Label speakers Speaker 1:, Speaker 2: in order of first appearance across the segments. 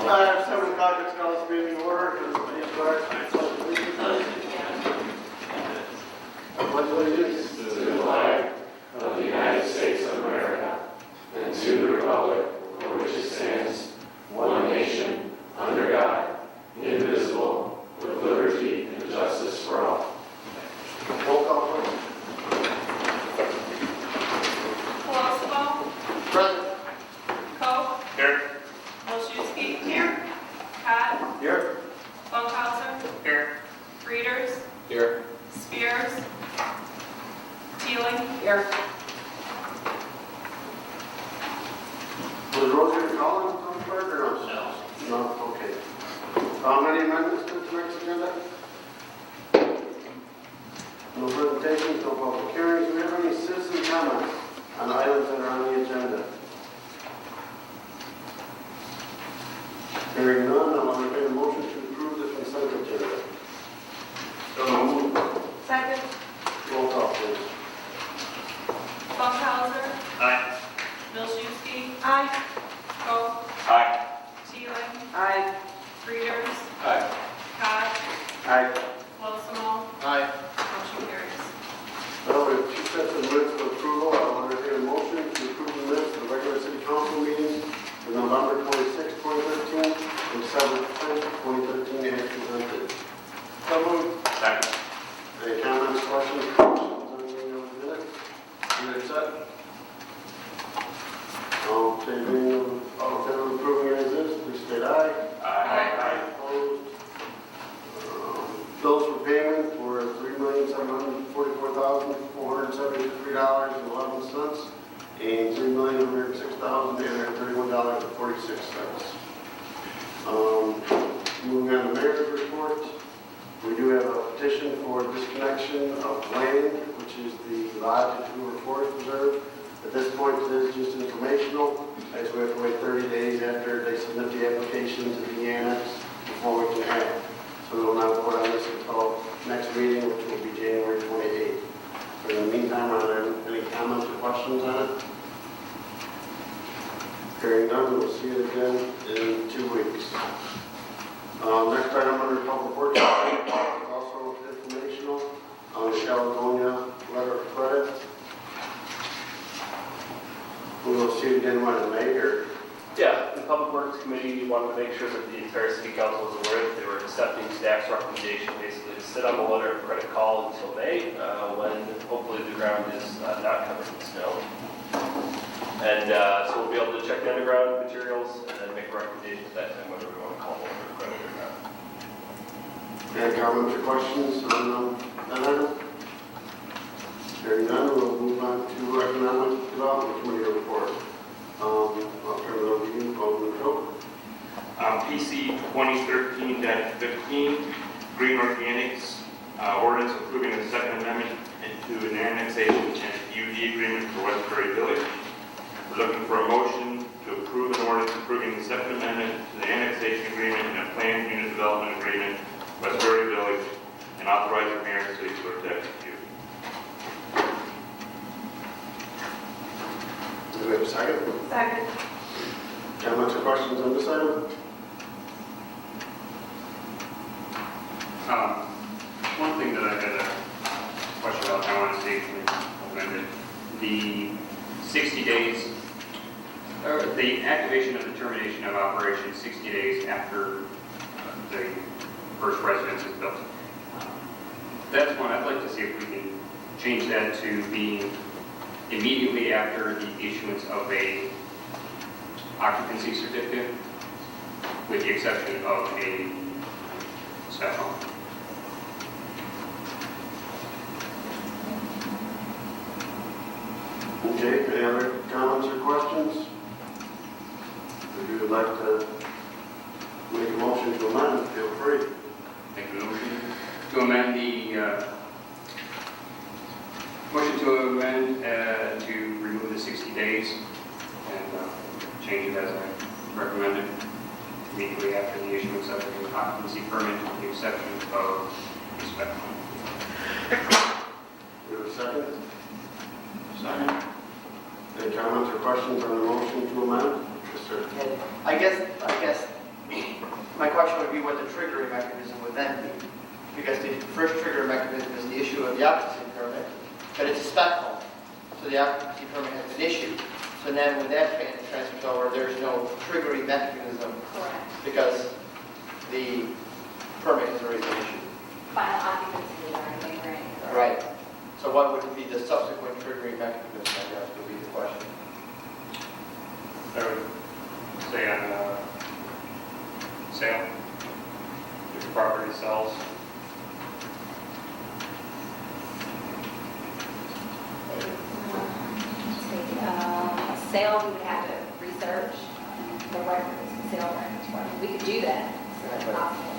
Speaker 1: 7 o'clock, it's called this meeting to order. Please rise. Pledge allegiance
Speaker 2: to the flag of the United States of America and to the republic for which it stands, one nation, under God, indivisible, with liberty and justice for all.
Speaker 1: Roll call, please.
Speaker 3: Colosimo,
Speaker 1: Present.
Speaker 3: Koch,
Speaker 2: Here.
Speaker 3: Olszewski, here. Cott,
Speaker 1: Here.
Speaker 3: Bunkhauser,
Speaker 2: Here.
Speaker 3: Reeders,
Speaker 2: Here.
Speaker 3: Spears, Teeling, here.
Speaker 1: Was Rosie calling on the clerk or no? No, okay. Any amendments to tonight's agenda? No presentations, no public hearings. Do we have any citizen comments on items that are on the agenda? Hearing none, I'll entertain a motion to approve the consent agenda. So moved.
Speaker 3: Second.
Speaker 1: Roll call, please.
Speaker 3: Bunkhauser,
Speaker 2: Aye.
Speaker 3: Olszewski. Aye. Koch,
Speaker 2: Aye.
Speaker 3: Teeling,
Speaker 4: Aye.
Speaker 3: Reeders,
Speaker 2: Aye.
Speaker 3: Cott,
Speaker 1: Aye.
Speaker 3: Colosimo,
Speaker 1: Aye.
Speaker 3: motion carries.
Speaker 1: Now, we have 2 sets of minutes for approval. I'll entertain a motion to approve the minutes of the regular city council meetings for November 26, 2013, and December 10, 2013, as presented.
Speaker 2: So moved. Second.
Speaker 1: Any comments, questions, corrections on any of the minutes? You accept? All in favor of approving as is, please state aye.
Speaker 2: Aye.
Speaker 1: Opposed? Bills for payment were $3,744,473.11 and $3,106,831.46. Moving on to mayor's report, we do have a petition for disconnection of land, which is the lodge at Hoover Forest Reserve. At this point, it is just informational, as we have to wait 30 days after they submit the application to the annex before we can act. So we will not vote on this until next meeting, which will be January 28th. In the meantime, are there any comments or questions on it? Hearing none, we'll see you again in 2 weeks. Next item under public works is also informational on the Caledonia letter of credit. We will see you again when in May or
Speaker 5: Yeah, the Public Works Committee wanted to make sure that the entire city council was aware that they were accepting staff's recommendation basically to sit on the letter of credit call until May, when hopefully the ground is not covered in snow. And so we'll be able to check the underground materials and then make a recommendation at that time whether we want to call the letter of credit or not.
Speaker 1: any comments or questions on that item? Hearing none, we'll move on to Economic Development Committee report. I'll turn it over to you, Alderman Coe.
Speaker 6: PC 2013-15, Green Organics ordinance approving the second amendment to an annexation and PUD agreement for Westbury Village. We're looking for a motion to approve an ordinance approving the second amendment to the annexation agreement and a planned unit development agreement, Westbury Village, and authorize the mayor and city clerk to execute.
Speaker 1: Do we have a second?
Speaker 3: Second.
Speaker 1: Comments or questions on this item?
Speaker 7: One thing that I had a question about, I want to see amended, the 60 days, or the activation of the termination of operation 60 days after the first residence is built. That's one I'd like to see if we can change that to being immediately after the issuance of a occupancy certificate, with the exception of a special.
Speaker 1: Okay, any other comments or questions? If you would like to make a motion to amend, feel free.
Speaker 7: Make a motion to amend to remove the 60 days and change it as I recommended immediately after the issuance of an occupancy permit, with the exception of the special.
Speaker 1: Do you have a second? Second. Any comments or questions on the motion to amend? Yes, sir.
Speaker 4: I guess my question would be what the triggering mechanism would then be. Because the first trigger mechanism is the issue of the occupancy permit, but it's a spec home. So the occupancy permit has been issued. So then when that transfers over, there's no triggering mechanism
Speaker 3: Correct.
Speaker 4: because the permit has already been issued.
Speaker 3: Final occupancy is already been granted.
Speaker 4: Right. So what would be the subsequent triggering mechanism, I guess, would be the question.
Speaker 7: I would say on sale, if the property sells.
Speaker 8: Sale, we would have to research the records, the sale records. We could do that. So that's possible.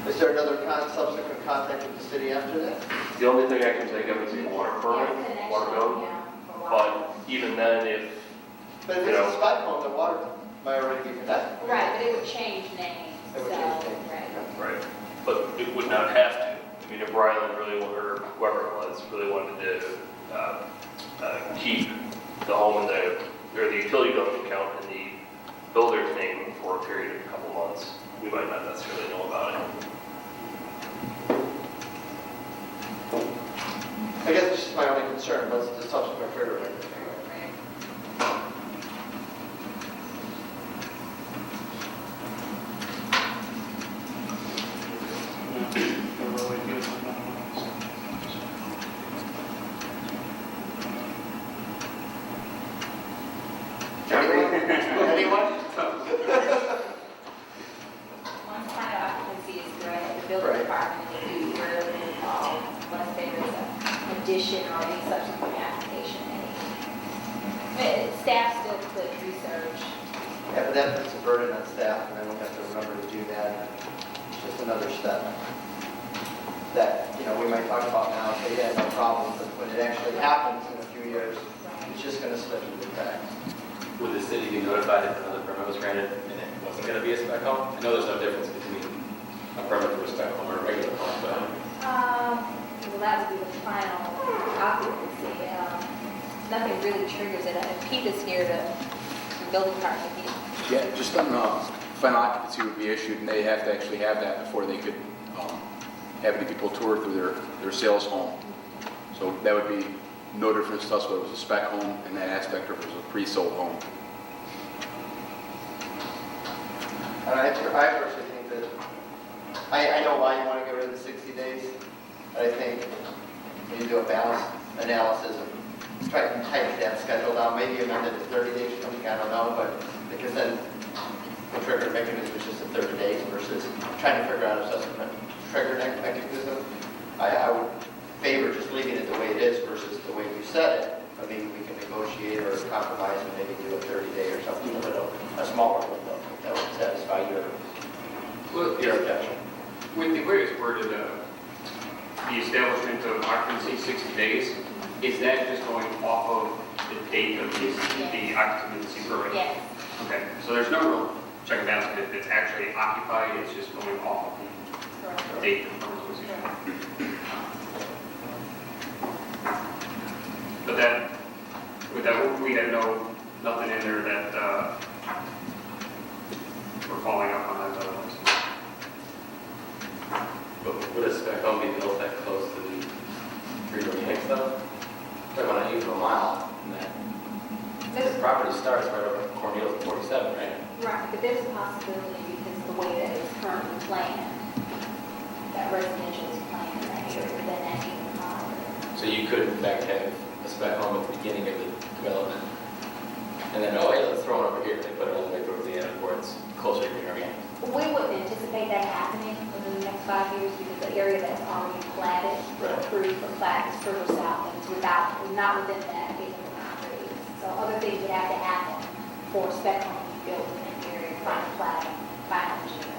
Speaker 4: Is there another subsequent contact with the city after that?
Speaker 5: The only thing I can think of is a water permit,
Speaker 8: Yeah, connection,
Speaker 5: water bill.
Speaker 8: yeah, for water.
Speaker 5: But even then, if,
Speaker 4: But if
Speaker 5: You
Speaker 4: it's
Speaker 5: know.
Speaker 4: a spec home, the water might already be connected.
Speaker 8: Right, but it would change names.
Speaker 4: It would
Speaker 8: So,
Speaker 4: change names.
Speaker 8: right.
Speaker 5: right, but it would not have to. I mean, if Ryland really, or whoever it was, really wanted to keep the home in the, or the utility billing account in the builder's name for a period of a couple months, we might not necessarily know about it.
Speaker 4: I guess it's just my only concern was the subsequent trigger mechanism. Anyone?
Speaker 8: Once final occupancy is granted, the building
Speaker 4: Right.
Speaker 8: department will do where it is involved, unless there is an addition or any subsequent application. Staff still could research.
Speaker 4: Yeah, but that puts a burden on staff, and then we'll have to remember to do that. It's just another step that, we might talk about now, and say, yeah, no problem, but when it actually happens in a few years, it's just going to slip through the cracks.
Speaker 2: Would the city be notified if another permit was granted and it wasn't going to be a spec home? I know there's no difference between a permit for a spec home or a regular home, but
Speaker 8: Well, that would be the final occupancy. Nothing really triggers it. And Pete is here to, the building department.
Speaker 9: Yeah, just on final occupancy would be issued, and they have to actually have that before they could have any people tour through their sales home. So that would be no difference to us whether it was a spec home in that aspect or if it was a pre-sold home.
Speaker 4: And I personally think that, I know why you want to get rid of the 60 days, but I think when you do a balanced analysis of trying to tighten that schedule down, maybe amend it to 30 days or something, I don't know, but because then the trigger mechanism is just at 30 days versus trying to figure out a subsequent trigger mechanism. I would favor just leaving it the way it is versus the way you said it. But maybe we can negotiate or compromise and maybe do a 30-day or something, a smaller window that would satisfy your objection.
Speaker 7: With the way it's worded, the establishment of occupancy 60 days, is that just going off of the date of the occupancy permit?
Speaker 8: Yes.
Speaker 7: Okay, so there's no real check and balance. If it's actually occupied, it's just going off of the date the permit was issued. But that, with that, we had nothing in there that we're following up on that otherwise.
Speaker 2: but would a spec home be built that close to the green organic stuff? Talking about an even a mile, and that this property starts right over Cornelius 47, right?
Speaker 8: Right, but there's a possibility because the way that it's currently planned, that residential is planned in that area, then that even higher.
Speaker 2: So you could in fact have a spec home at the beginning of the development, and then, oh yeah, let's throw it over here, they put it all the way towards the end where it's closer to green organic.
Speaker 8: We wouldn't anticipate that happening within the next 5 years because the area that's already platted,
Speaker 2: Right.
Speaker 8: approved for plat is further south and it's not within that even boundaries. So other things would have to happen for spec home to be built in that area, final platting, final engineering.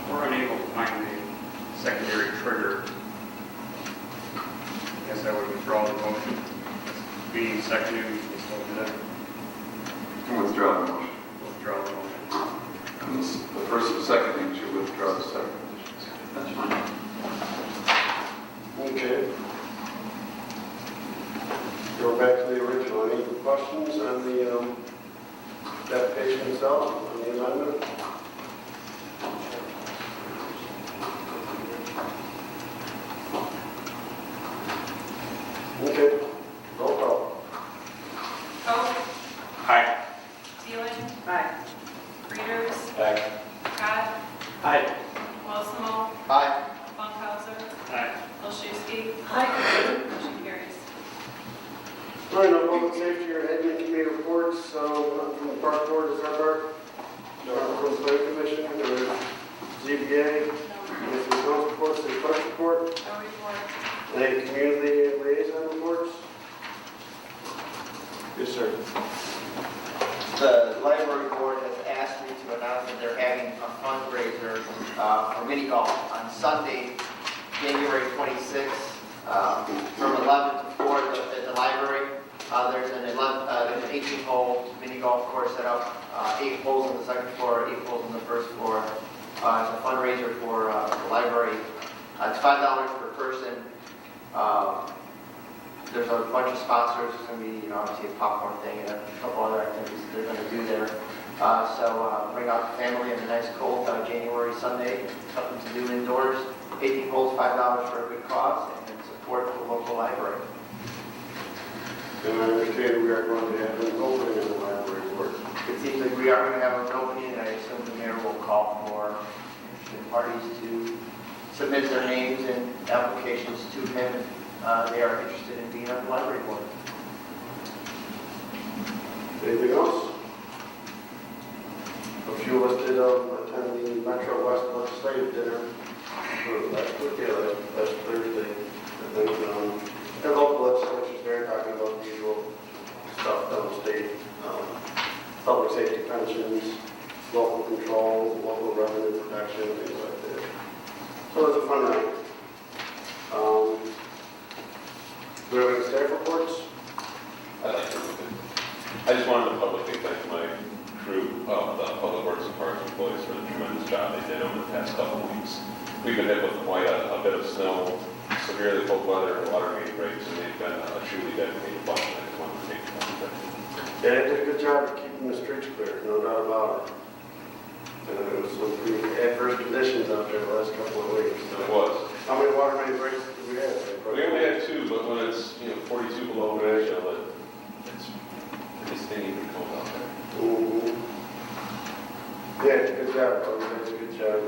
Speaker 7: We're unable to find the secondary trigger. I guess I would withdraw the motion. Being seconded, we can still do that.
Speaker 10: Withdraw the motion.
Speaker 7: Withdraw the motion.
Speaker 10: And the person seconding should withdraw the second.
Speaker 2: That's fine.
Speaker 3: Walsall.
Speaker 4: Aye.
Speaker 3: Funkhauser.
Speaker 7: Aye.
Speaker 3: Olszewski. Motion carries.
Speaker 1: All right, no public safety or admin committee reports, so from the park board, is that right? No. From the planning commission, or ZBA, any council reports, city clerk report,
Speaker 3: No report.
Speaker 1: any community liaison reports? Yes, sir.
Speaker 4: The library board has asked me to announce that they're having a fundraiser for mini golf on Sunday, January 26th, from 11 to 4 at the library. There's an 18-hole mini golf course set up, 8 holes on the second floor, 8 holes on the first floor. It's a fundraiser for the library. It's $5 per person. There's a bunch of sponsors. There's going to be, obviously a popcorn thing and a couple other activities they're going to do there. So bring out the family on a nice cold January Sunday. Something to do indoors. 18 holes, $5 for a good cause, and support the local library.
Speaker 1: And I understand we are going to have an opening in the library board.
Speaker 4: It seems like we are going to have an opening, and I assume the mayor will call for the parties to submit their names and applications to him if they are interested in being on the library board.
Speaker 1: Anything else? A few of us did attend the Metro West legislative dinner last week, last Thursday. I think the local legislatures there talking about the usual stuff downstate, public safety pensions, local control, local revenue protection, things like that. So it's a fun night. Do we have any staff reports?
Speaker 2: I'd like to. I just wanted to publicly thank my crew of the Public Works and Parks employees for the tremendous job they did over the past couple of weeks. We've been hit with quite a bit of snow, severely cold weather, water main breaks, and they've been a truly dedicated bunch. I just wanted to take a moment.
Speaker 1: Yeah, they did a good job of keeping the streets clear, no doubt about it. And it was some pretty adverse conditions out there the last couple of weeks. So.
Speaker 2: It was.
Speaker 1: How many water main breaks did we have?
Speaker 2: We only had 2, but when it's 42 below wind chill, it's pretty stingy and cold out there.
Speaker 1: Mm-hmm. Yeah, good job, Bobby. That's a good job.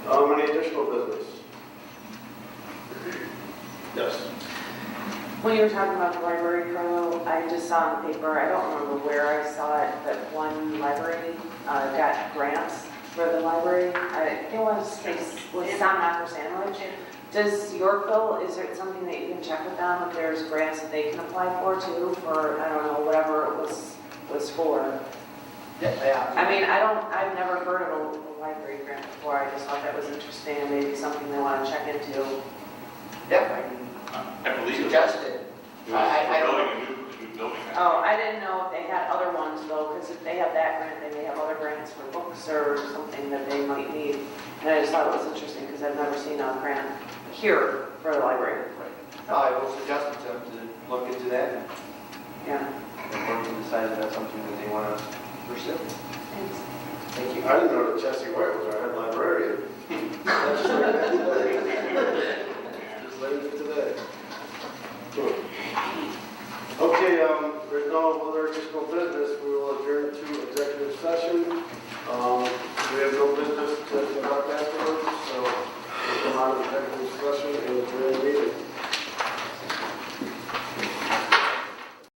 Speaker 1: Any additional business? Yes.
Speaker 11: When you were talking about the library, Carlo, I just saw in the paper, I don't remember where I saw it, that one library got grants for the library. I think it was San Marcos Sandwich. Does Yorkville, is there something that you can check with them if there's grants that they can apply for too, for, I don't know, whatever it was for?
Speaker 4: Yeah.
Speaker 11: I mean, I've never heard of a library grant before. I just thought that was interesting and maybe something they want to check into.
Speaker 4: Yeah,
Speaker 6: I believe it was
Speaker 4: suggested. I don't
Speaker 6: building a new building.
Speaker 11: Oh, I didn't know if they had other ones though, because if they have that grant, they may have other grants for books or something that they might need. And I just thought it was interesting because I've never seen a grant here for the library.
Speaker 4: I will suggest it to them to look into that.
Speaker 11: Yeah.
Speaker 4: Or you can decide if that's something that they want to pursue.
Speaker 11: Thanks.
Speaker 4: Thank you.
Speaker 1: I didn't know that Jesse White was our head librarian. I just learned that today. Just learned it today. Okay, there's no other additional business. We will adjourn to executive session. We have no business to conduct afterwards, so we'll come out of executive session and adjourn the meeting.